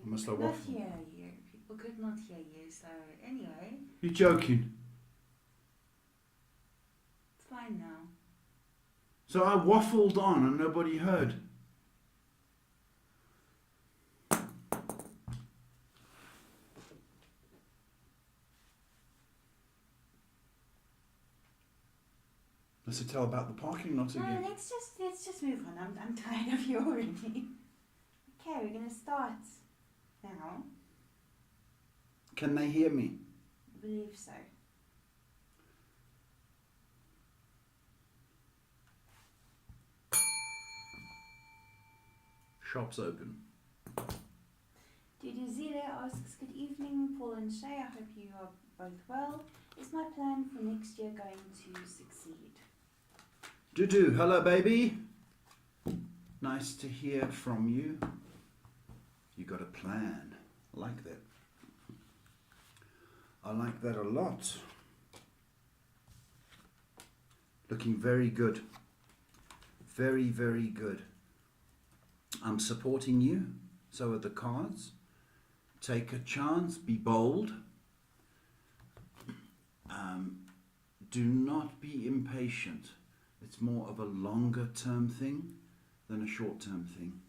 Must I Not waffle? hear you. People could not hear you. So anyway, You're joking. it's fine now. So I waffled on and nobody heard. Let's tell about the parking lot No, again. let's just move on. I'm tired of you already. Okay, we're gonna start now. Can they hear me? I believe so. Shop's open. Duduzile asks, good evening, Paul and Shay. I hope you are both well. Is my plan for next year going to succeed? Dudu, hello baby. Nice to hear from you. You got a plan. I like that. I like that a lot. Looking very good. Very, very good. I'm supporting you. So are the cards. Take a chance. Be bold. Do not be impatient. It's more of a longer term thing than a short term thing.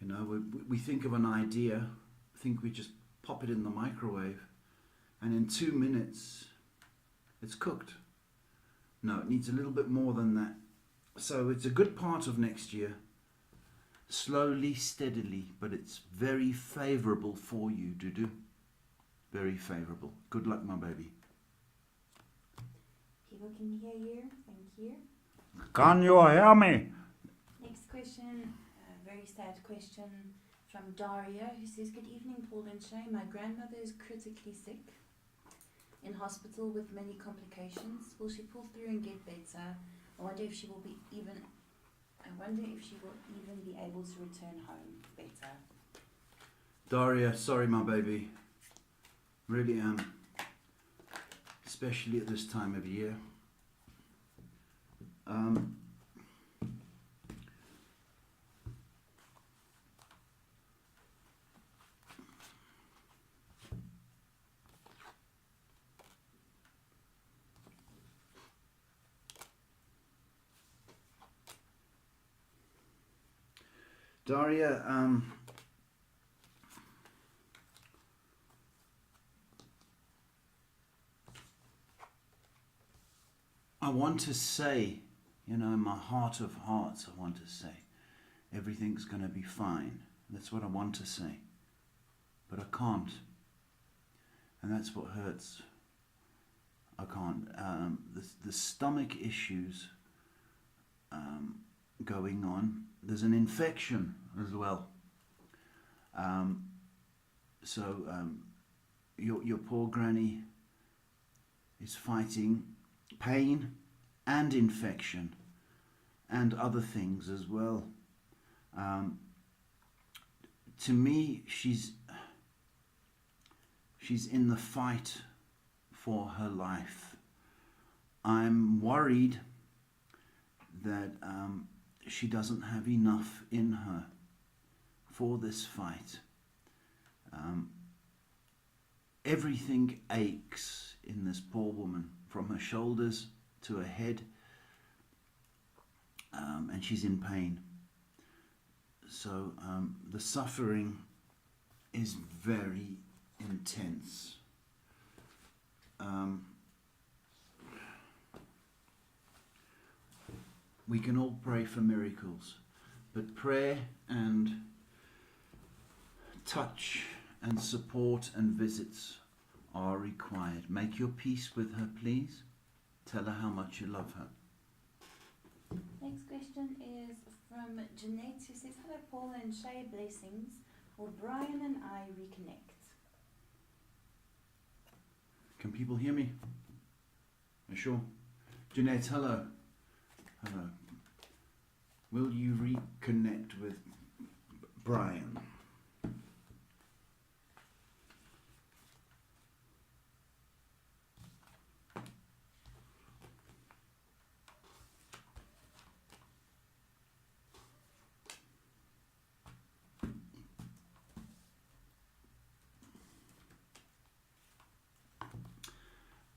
You know, we think of an idea, think we just pop it in the microwave, and in 2 minutes it's cooked. No, it needs a little bit more than that. So it's a good part of next year. Slowly, steadily, but it's very favourable for you, Dudu. Very favourable. Good luck, my baby. People can hear you. Thank you. Can you hear me? Next question, a very sad question from Daria, who says, good evening, Paul and Shay. My grandmother is critically sick, in hospital with many complications. Will she pull through and get better? I wonder if she will even be able to return home better. Daria, sorry, my baby. Really am. Especially at this time of year. Daria, I want to say, you know, in my heart of hearts, I want to say, everything's going to be fine. That's what I want to say. But I can't. And that's what hurts. I can't. The stomach issues going on. There's an infection as well. Your poor granny is fighting pain and infection and other things as well. To me, she's in the fight for her life. I'm worried that she doesn't have enough in her for this fight. Everything aches in this poor woman, from her shoulders to her head, and she's in pain. So the suffering is very intense. We can all pray for miracles, but prayer and touch and support and visits are required. Make your peace with her, please. Tell her how much you love her. Next question is from Jeanette, who says, hello Paul and Shay, blessings. Will Brian and I reconnect? Can people hear me? You sure? Jeanette, hello. Hello. Will you reconnect with Brian?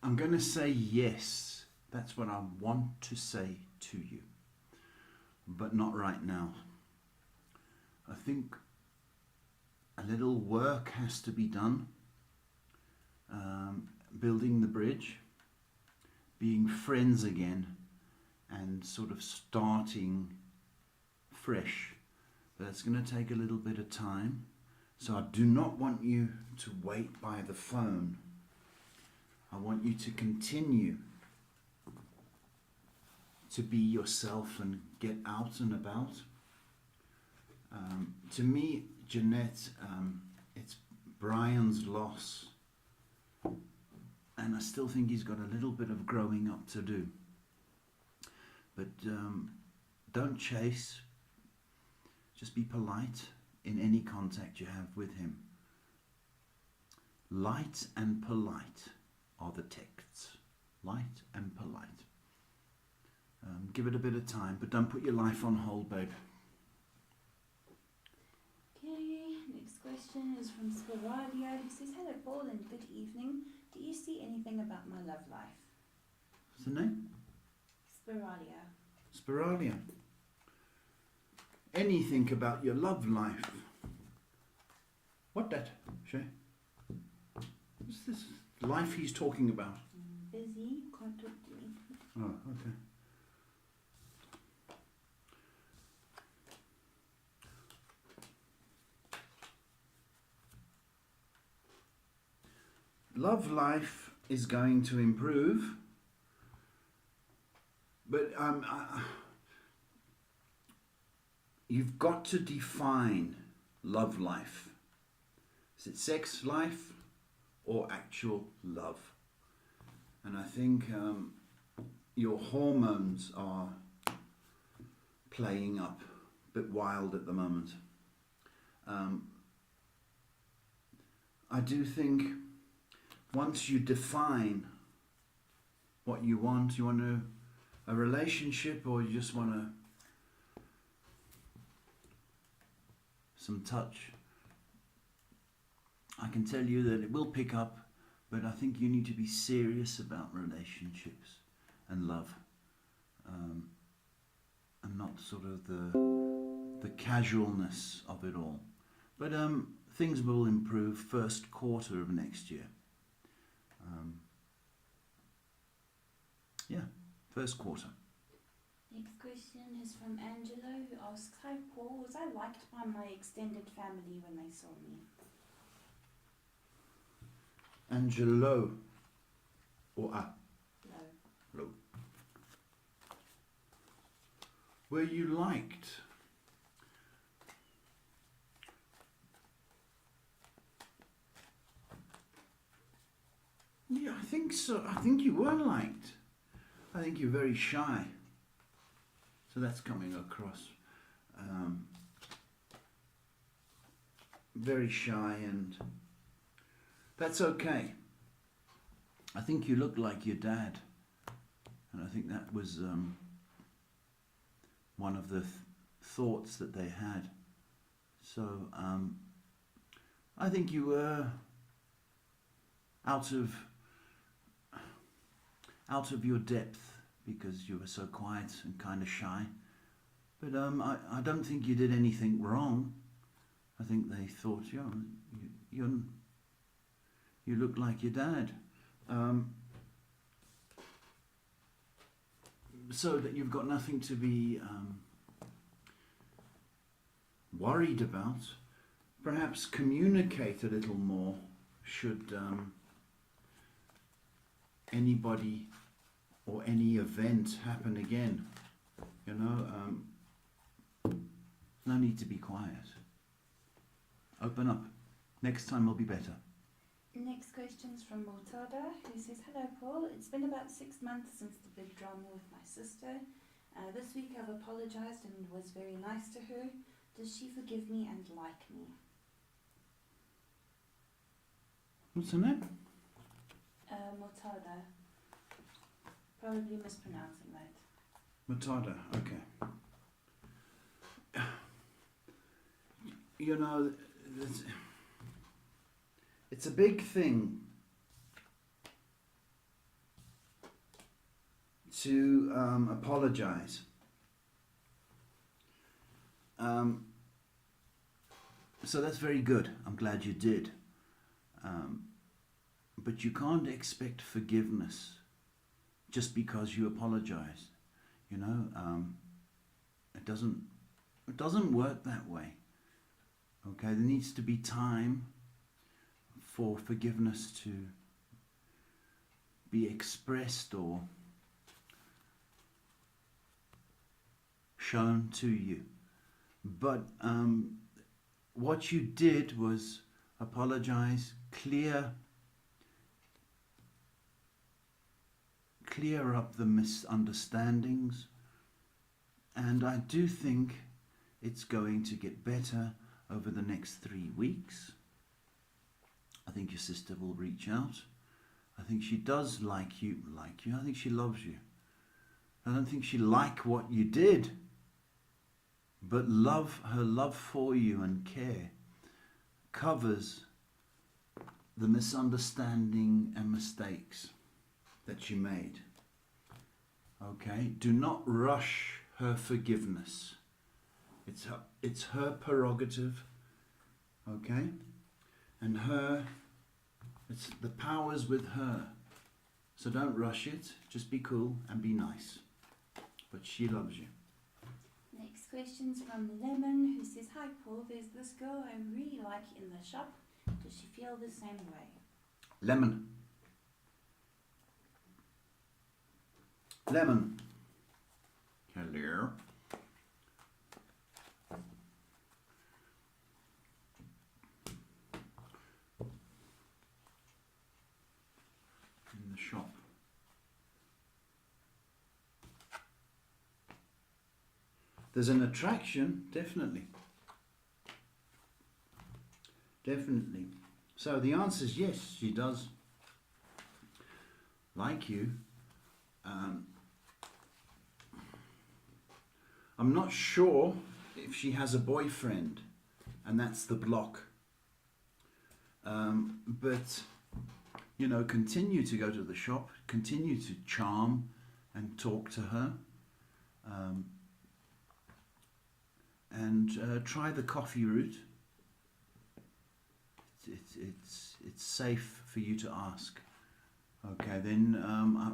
I'm going to say yes. That's what I want to say to you. But not right now. I think a little work has to be done. Building the bridge, being friends again, and sort of starting fresh. But it's going to take a little bit of time. So I do not want you to wait by the phone. I want you to continue to be yourself and get out and about. To me, Jeanette, it's Brian's loss. And I still think he's got a little bit of growing up to do. But don't chase. Just be polite in any contact you have with him. Light and polite are the texts. Light and polite. Give it a bit of time, but don't put your life on hold, babe. Okay, next question is from Spiralia, who says, hello Paul and good evening. Do you see anything about my love life? What's the name? Spiralia. Spiralia. Anything about your love life? What that, Shay? What's this life he's talking about? Busy, can't talk to me. Oh, okay. Love life is going to improve, but you've got to define love life. Is it sex life or actual love? And I think your hormones are playing up, a bit wild at the moment. I do think once you define what you want a relationship, or you just want some touch, I can tell you that it will pick up, but I think you need to be serious about relationships and love, and not sort of the casualness of it all. But things will improve first quarter of next year. First quarter. Next question is from Angelo, who asks, hi Paul, was I liked by my extended family when they saw me? Angelo. Or Low. Low. Were you liked? Yeah, I think so. I think you were liked. I think you're very shy. So that's coming across. Very shy, and that's okay. I think you look like your dad. And I think that was one of the thoughts that they had. So I think you were out of your depth because you were so quiet and kind of shy. But I don't think you did anything wrong. I think they thought, you look like your dad. So that you've got nothing to be worried about. Perhaps communicate a little more should anybody or any event happen again. No need to be quiet. Open up. Next time will be better. Next question's from Mortada, who says, hello Paul, it's been about 6 months since the big drama with my sister. This week I've apologized and was very nice to her. Does she forgive me and like me? What's her name? Mortada. Probably mispronouncing that. Matada, okay. It's a big thing to apologize. So that's very good. I'm glad you did. But you can't expect forgiveness just because you apologize. You know, it doesn't work that way. Okay, there needs to be time for forgiveness to be expressed or shown to you. But what you did was apologize, clear up the misunderstandings, and I do think it's going to get better over the next 3 weeks. I think your sister will reach out. I think she does like you. I think she loves you. I don't think she liked what you did, but her love for you and care covers the misunderstanding and mistakes that you made. Okay? Do not rush her forgiveness. It's her prerogative. Okay? And the power's with her. So don't rush it. Just be cool and be nice. But she loves you. Next question's from Lemon, who says, "Hi Paul, there's this girl I really like in the shop. Does she feel the same way?" Lemon. Hello. In the shop. There's an attraction, definitely. Definitely. So the answer is yes, she does like you. I'm not sure if she has a boyfriend, and that's the block. But, you know, continue to go to the shop, continue to charm and talk to her. And try the coffee route. It's safe for you to ask. Okay, then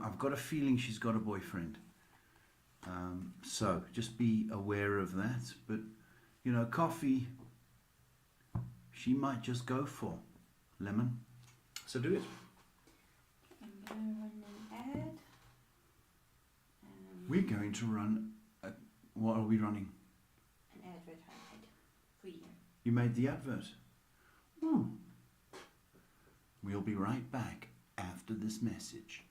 I've got a feeling she's got a boyfriend. So just be aware of that. But, you know, coffee, she might just go for Lemon. So do it. I'm going to run an ad. We're going to run, what are we running? An advert I made for you. You made the advert? We'll be right back after this message.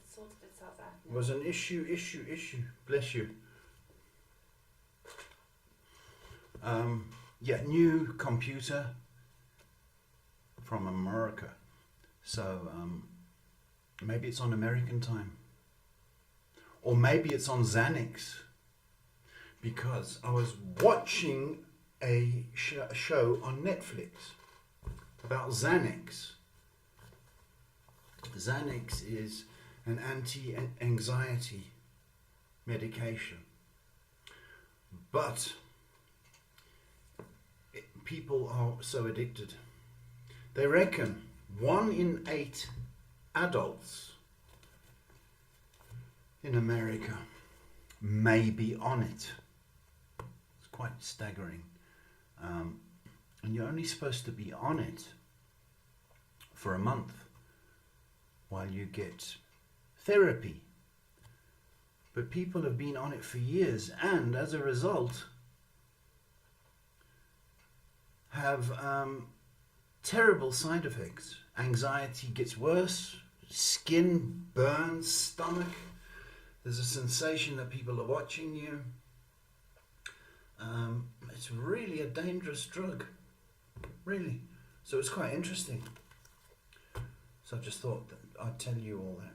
sorted itself out now. It was an issue. Bless you. New computer from America. So maybe it's on American time. Or maybe it's on Xanax. Because I was watching a show on Netflix about Xanax. Xanax is an anti-anxiety medication. But people are so addicted. They reckon 1 in 8 adults in America may be on it. It's quite staggering. And you're only supposed to be on it for a month while you get therapy. But people have been on it for years, and as a result have terrible side effects. Anxiety gets worse, skin burns, stomach. There's a sensation that people are watching you. It's really a dangerous drug, really. So it's quite interesting. So I just thought that I'd tell you all that.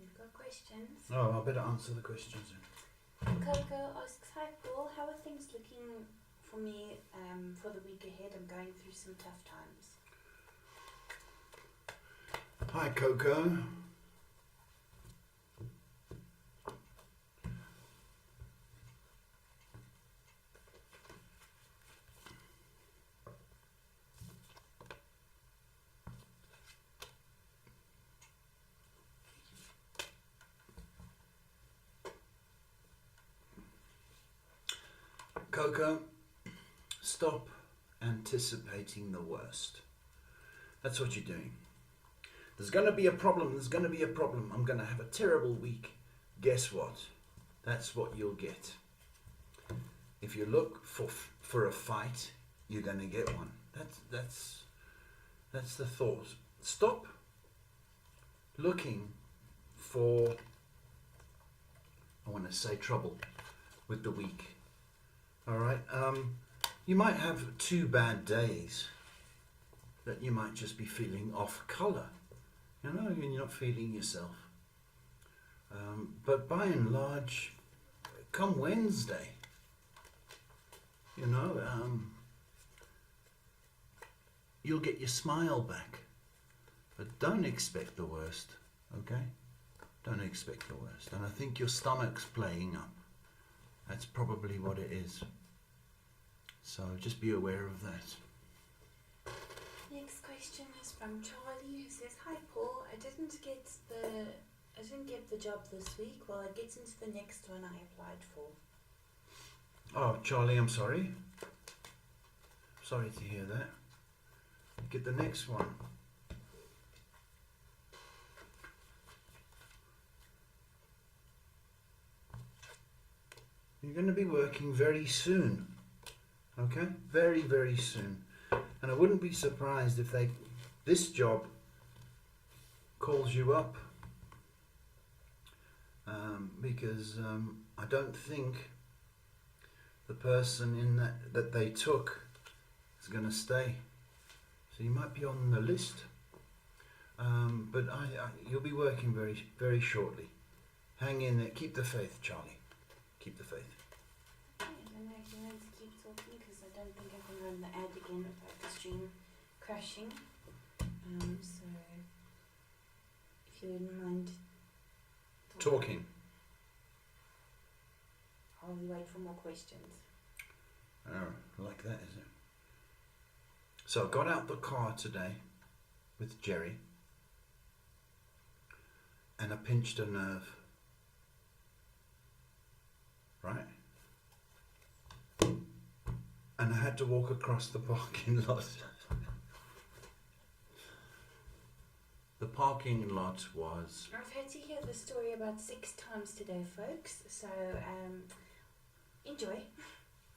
You've got questions? Oh, I better answer the questions then. Coco asks, hi Paul, how are things looking for me for the week ahead? I'm going through some tough times. Hi Coco. Coco, stop anticipating the worst. That's what you're doing. There's going to be a problem. There's going to be a problem. I'm going to have a terrible week. Guess what? That's what you'll get. If you look for a fight, you're going to get one. That's the thought. Stop looking for, I want to say, trouble with the week. All right. You might have 2 bad days that you might just be feeling off color. You know, you're not feeling yourself. But by and large, come Wednesday, you know, you'll get your smile back. But don't expect the worst, okay? Don't expect the worst. And I think your stomach's playing up. That's probably what it is. So just be aware of that. Next question is from Charlie, who says, hi Paul, I didn't get the job this week. Well, it gets into the next one I applied for. Oh, Charlie, I'm sorry. Sorry to hear that. Get the next one. You're going to be working very soon. Okay? Very, very soon. And I wouldn't be surprised if this job calls you up. Because I don't think the person in that they took is going to stay. So you might be on the list. But you'll be working very, very shortly. Hang in there. Keep the faith, Charlie. Keep the faith. Okay, I don't know if you want to keep talking because I don't think I can run the ad again without the stream crashing. So if you wouldn't mind Talking. I'll wait for more questions. Oh, like that, is it? So I got out the car today with Jerry and I pinched a nerve. Right? And I had to walk across the parking lot. The parking lot was... I've had to hear the story about 6 times today, folks, so enjoy.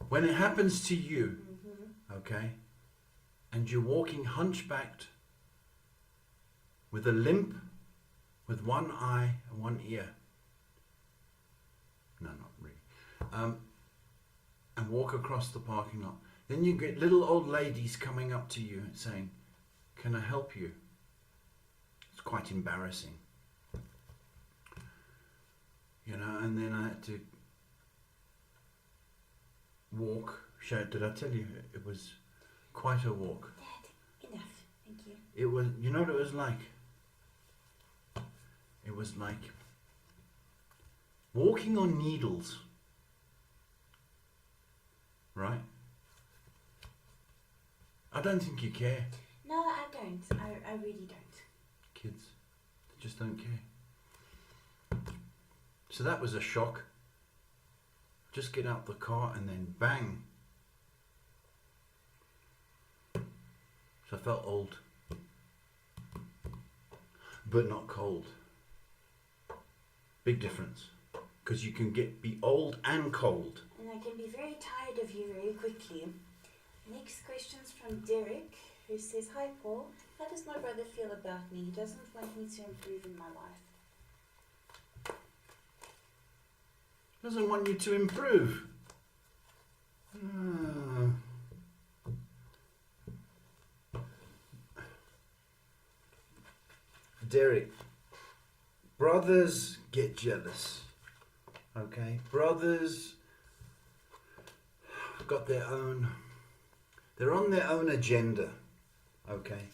When it happens to you, okay, and you're walking hunchbacked with a limp, with one eye and one ear. No, not really. And walk across the parking lot. Then you get little old ladies coming up to you and saying, "Can I help you?" It's quite embarrassing. You know, and then I had to walk. Did I tell you? It was quite a walk. Dad, enough. Thank you. It was, you know what it was like? It was like walking on needles. Right? I don't think you care. No, I don't. I really don't. Kids, they just don't care. So that was a shock. Just get out the car and then bang. So I felt old. But not cold. Big difference. Because you can be old and cold. And I can be very tired of you very quickly. Next question's from Derek, who says, "Hi Paul, how does my brother feel about me? He doesn't want me to improve in my life." Doesn't want you to improve. Derek, brothers get jealous. Okay, brothers got their own, they're on their own agenda. Okay,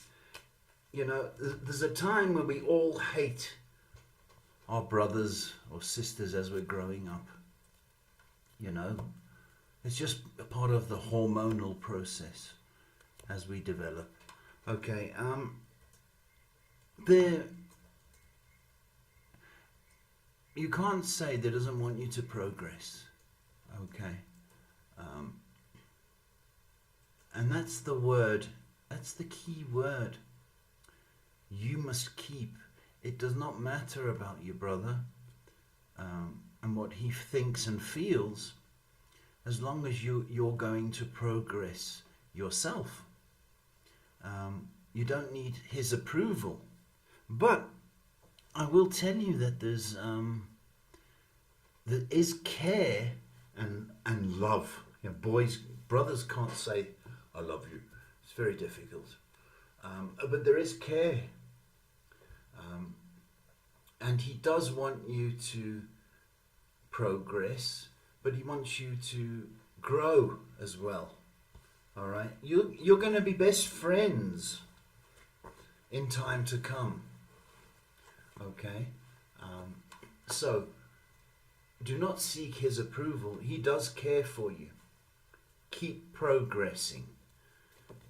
you know, there's a time when we all hate our brothers or sisters as we're growing up. You know, it's just a part of the hormonal process as we develop. Okay, you can't say they doesn't want you to progress. Okay, and that's the word, that's the key word. You must keep. It does not matter about your brother and what he thinks and feels, as long as you're going to progress yourself. You don't need his approval. But I will tell you that there is care and love. You know, brothers can't say, "I love you." It's very difficult. But there is care. And he does want you to progress, but he wants you to grow as well. All right? You're going to be best friends in time to come. Okay? So, do not seek his approval. He does care for you. Keep progressing.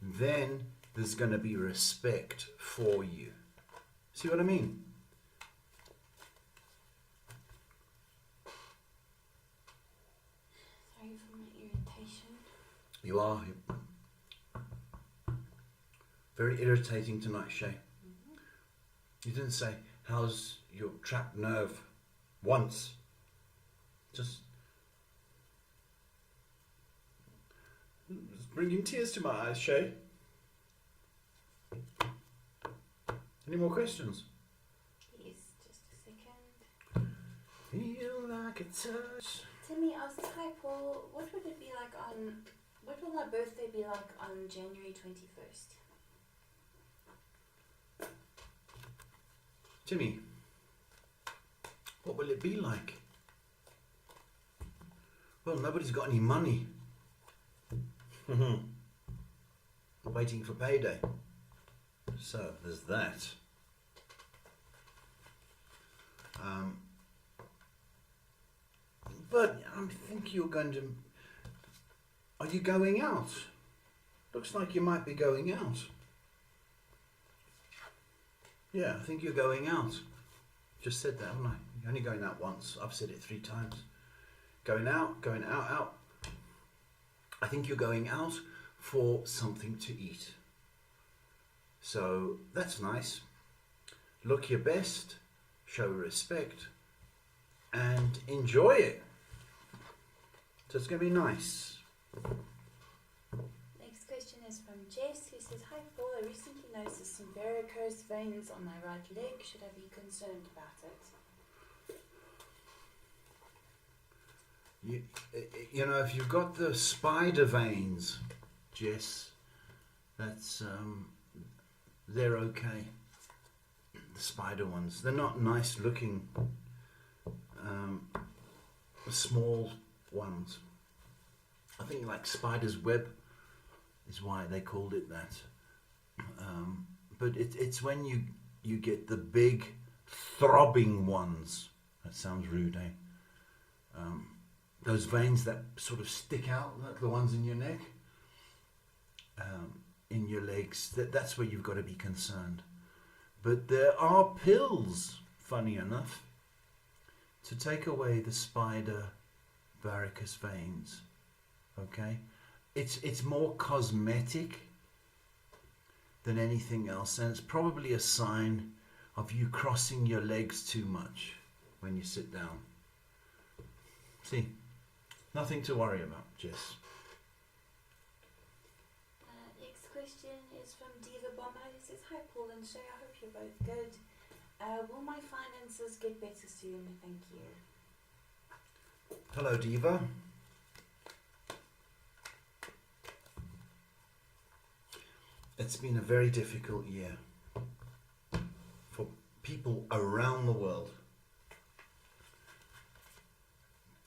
Then there's going to be respect for you. See what I mean? Sorry for my irritation. You are very irritating tonight, Shay. Mm-hmm. You didn't say, "How's your trapped nerve?" once. Just it's bringing tears to my eyes, Shay. Any more questions? Yes, just a second. Feel like a touch. Timmy asked, "Hi Paul, what would it be like what will my birthday be like on January 21st? Timmy, what will it be like? Well, nobody's got any money. Waiting for payday. So, there's that. But I think you're going to... Are you going out? Looks like you might be going out. Yeah, I think you're going out. Just said that, haven't I? You're only going out once. I've said it 3 times. Going out, out. I think you're going out for something to eat. So that's nice. Look your best, show respect, and enjoy it. So it's going to be nice. Next question is from Jess, who says, "Hi Paul, I recently noticed some varicose veins on my right leg. Should I be concerned about it?" You know, if you've got the spider veins, Jess, that's they're okay. The spider ones, they're not nice looking, small ones. I think like spider's web is why they called it that. But it's when you get the big throbbing ones. That sounds rude, eh? Those veins that sort of stick out, like the ones in your neck, in your legs, that's where you've got to be concerned. But there are pills, funny enough, to take away the spider varicose veins. Okay? It's more cosmetic than anything else, and it's probably a sign of you crossing your legs too much when you sit down. See? Nothing to worry about, Jess. Next question is from Diva Bomber, who says, "Hi Paul and Shay, I hope you're both good. Will my finances get better soon? Thank you." Hello, Diva. It's been a very difficult year for people around the world.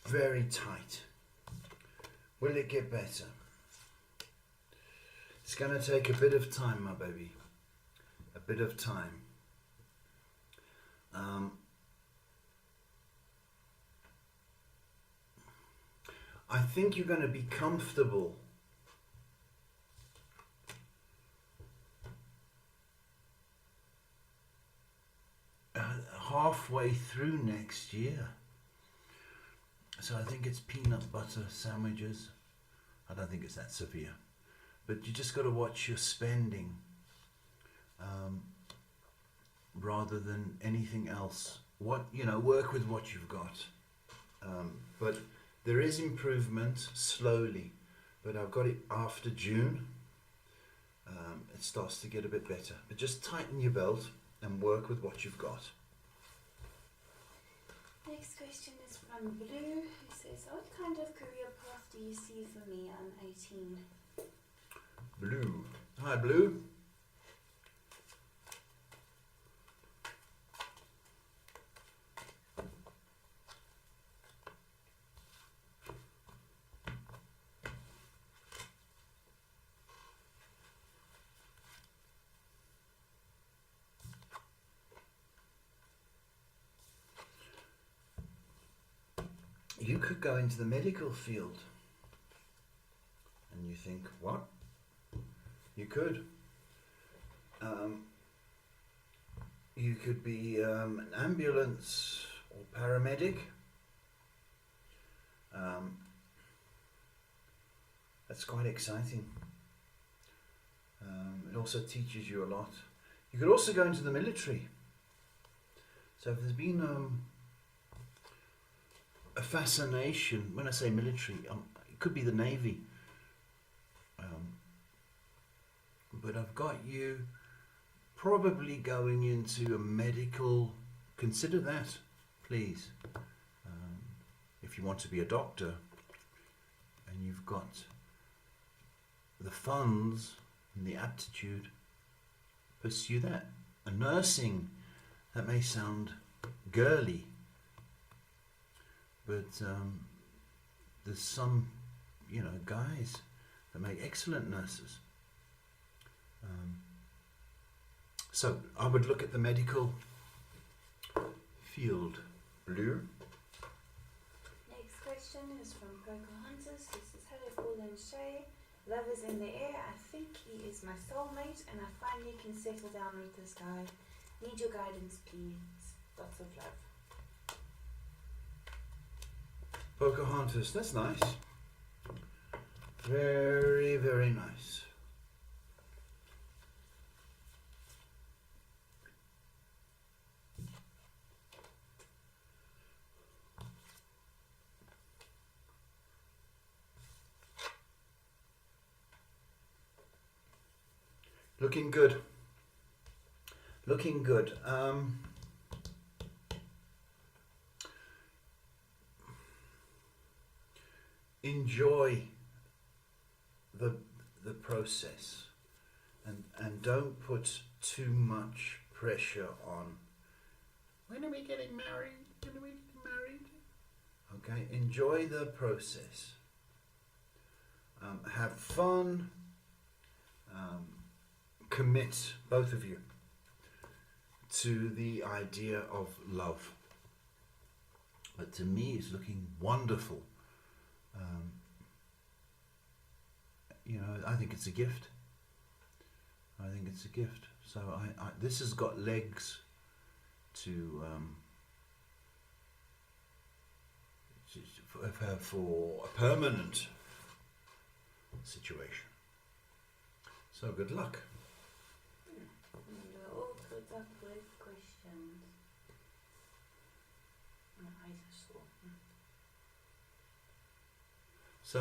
Very tight. Will it get better? It's going to take a bit of time, my baby. A bit of time. I think you're going to be comfortable halfway through next year. So I think it's peanut butter sandwiches. I don't think it's that severe. But you just got to watch your spending rather than anything else. Work with what you've got. But there is improvement slowly. But I've got it after June. It starts to get a bit better. But just tighten your belt and work with what you've got. Next question is from Blue, who says, "What kind of career path do you see for me? I'm 18. Blue. Hi, Blue. You could go into the medical field. And you think, what? You could. You could be an ambulance or paramedic. That's quite exciting. It also teaches you a lot. You could also go into the military. So if there's been a fascination, when I say military, it could be the Navy. But I've got you probably going into a medical, consider that, please. If you want to be a doctor and you've got the funds and the aptitude, pursue that. A nursing, that may sound girly, but there's some, guys that make excellent nurses. So I would look at the medical field. Blue. Next question is from Pocahontas, who says, "Hello Paul and Shay. Love is in the air. I think he is my soulmate and I finally can settle down with this guy. Need your guidance, please. Lots of love." Pocahontas, that's nice. Very, very nice. Looking good. Looking good. Enjoy the process, and don't put too much pressure on. When are we getting married? When are we getting married? Okay, enjoy the process. Have fun. Commit, both of you, to the idea of love. But to me, it's looking wonderful. I think it's a gift. I think it's a gift. So this has got legs to for a permanent situation. So good luck. We're all put up with questions. My eyes are sore. So,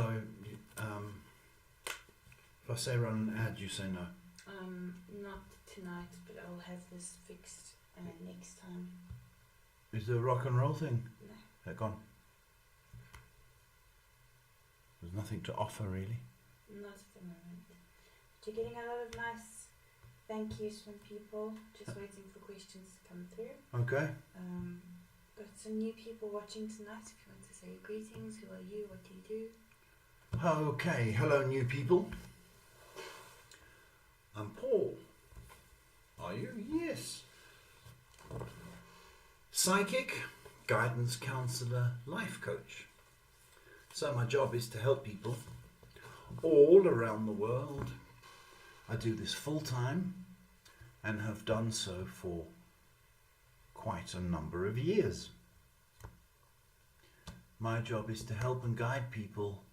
if I say run an ad, you say no. Not tonight, but I'll have this fixed next time. Is there a rock and roll thing? No. They're gone. There's nothing to offer really. Not at the moment. But you're getting a lot of nice thank yous from people. Just waiting for questions to come through. Okay. Got some new people watching tonight. If you want to say your greetings, who are you? What do you do? Okay. Hello, new people. I'm Paul. Are you? Yes. Psychic, guidance counselor, life coach. So my job is to help people all around the world. I do this full time and have done so for quite a number of years. My job is to help and guide people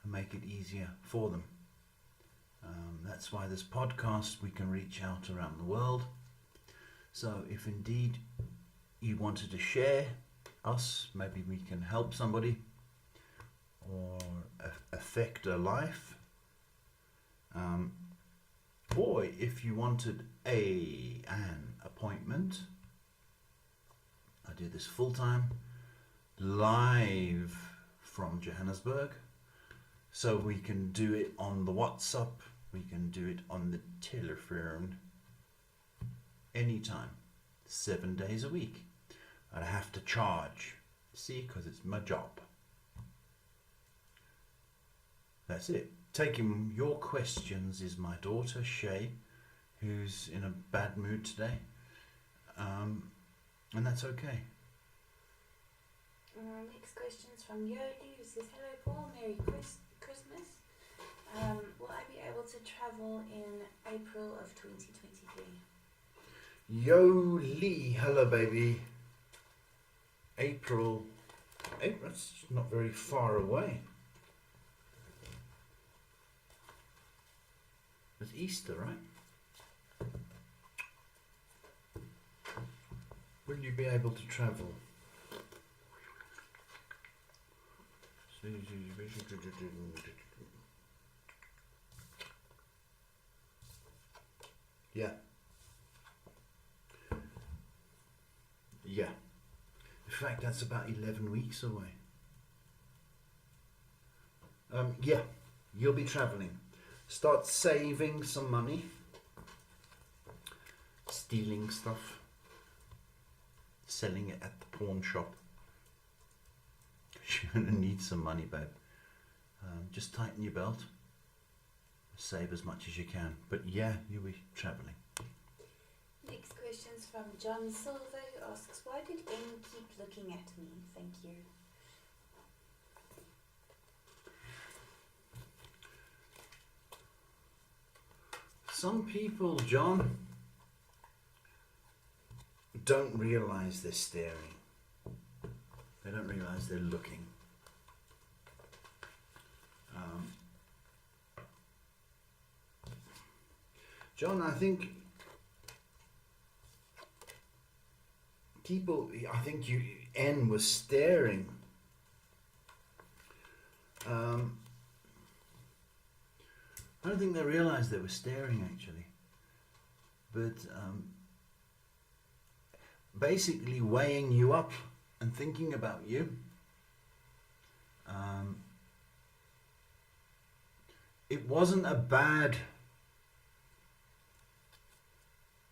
and make it easier for them. That's why this podcast, we can reach out around the world. So if indeed you wanted to share us, maybe we can help somebody or affect a life. Or if you wanted an appointment, I do this full time, live from Johannesburg. So we can do it on the WhatsApp, we can do it on the telephone, anytime, 7 days a week. I have to charge, see, because it's my job. That's it. Taking your questions is my daughter Shay, who's in a bad mood today, and that's okay. Next question's from Yoli, who says, hello Paul, Merry Christmas. Will I be able to travel in April of 2023? Yoli, hello baby. April, that's not very far away. It's Easter, right? Will you be able to travel? Yeah. Yeah. In fact, that's about 11 weeks away. Yeah, you'll be traveling. Start saving some money. Stealing stuff. Selling it at the pawn shop. You're going to need some money, babe. Just tighten your belt. Save as much as you can. But yeah, you'll be traveling. Next question's from John Silver, who asks, why did N keep looking at me? Thank you. Some people, John, don't realise they're staring. They don't realise they're looking. John, I think N was staring. I don't think they realised they were staring actually. but basically weighing you up and thinking about you. It wasn't a bad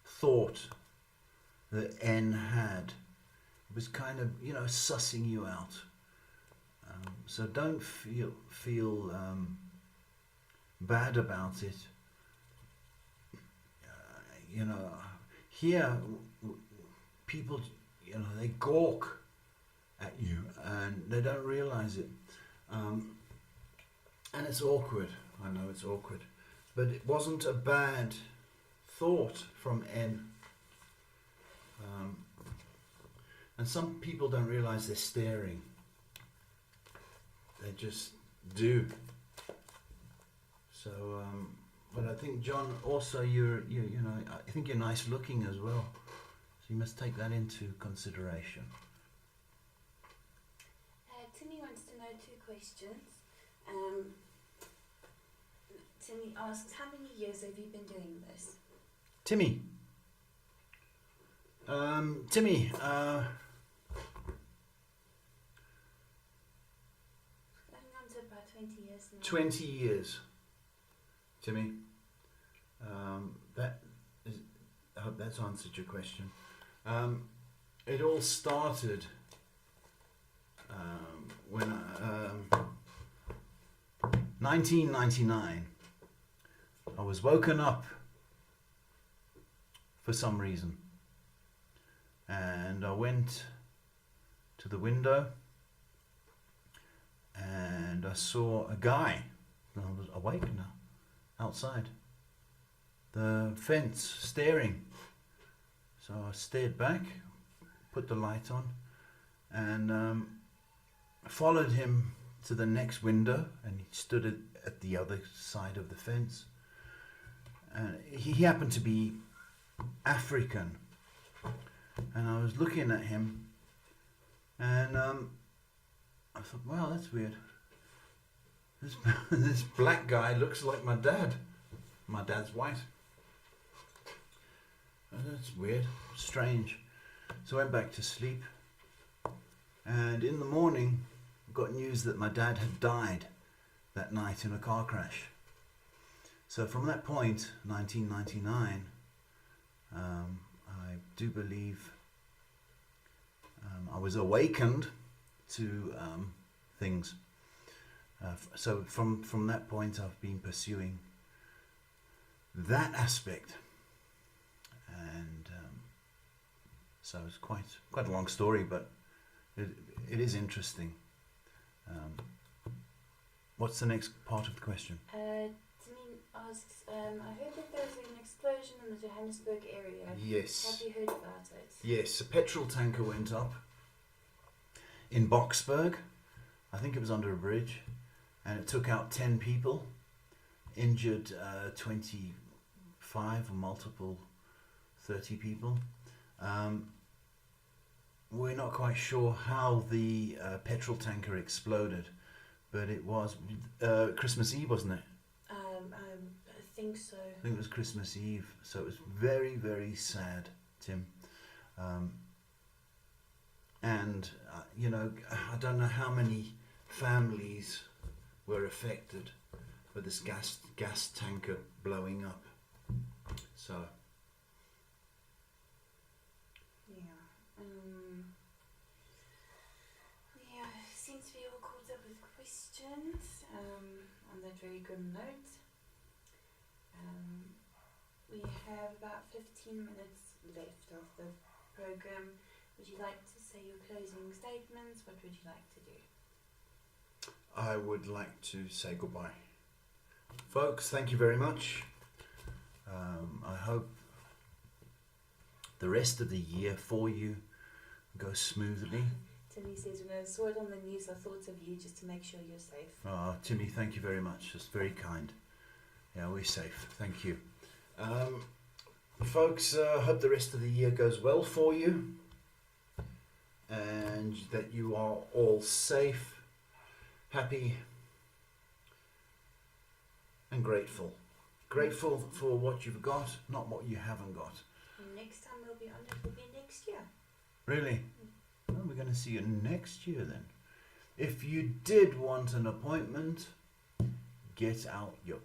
thought that N had. It was kind of, sussing you out. So don't feel bad about it. Here people, they gawk at you and they don't realize it. And it's awkward. I know it's awkward. But it wasn't a bad thought from N. And some people don't realize they're staring. They just do. So, but I think, John, also I think you're nice looking as well. So you must take that into consideration. Timmy wants to know 2 questions. Timmy asks, how many years have you been doing this? Timmy. Going on to about 20 years now. 20 years, Timmy. I hope that's answered your question. It all started when 1999. I was woken up for some reason, and I went to the window and I saw a guy. I was awake now, outside the fence, staring. So I stared back, put the light on, and followed him to the next window, and he stood at the other side of the fence. And he happened to be African, and I was looking at him, and I thought, wow, that's weird. This black guy looks like my dad. My dad's white. That's weird, strange. So I went back to sleep, and in the morning got news that my dad had died that night in a car crash. So from that point, 1999, I do believe I was awakened to things. So from that point, I've been pursuing that aspect, and so it's quite a long story, but it is interesting. What's the next part of the question? Timmy asks, I heard that there was an explosion in the Johannesburg area. Yes. Have you heard about it? Yes, a petrol tanker went up in Boksburg. I think it was under a bridge, and it took out 10 people, injured 25 or multiple 30 people. We're not quite sure how the petrol tanker exploded, but it was Christmas Eve, wasn't it? I think so. I think it was Christmas Eve, so it was very, very sad, Tim. And I don't know how many families were affected by this gas tanker blowing up. So seems to be all caught up with questions on that very grim note. We have about 15 minutes left of the program. Would you like to say your closing statements? What would you like to do? I would like to say goodbye. Folks, thank you very much. I hope the rest of the year for you goes smoothly. Timmy says, when I saw it on the news, I thought of you just to make sure you're safe. Oh, Timmy, thank you very much. That's very kind. Yeah, we're safe. Thank you. Folks, hope the rest of the year goes well for you, and that you are all safe, happy, and grateful Grateful for what you've got, not what you haven't got. And next time we'll be on it will be next year. Really? Well, we're going to see you next year then. If you did want an appointment, get out your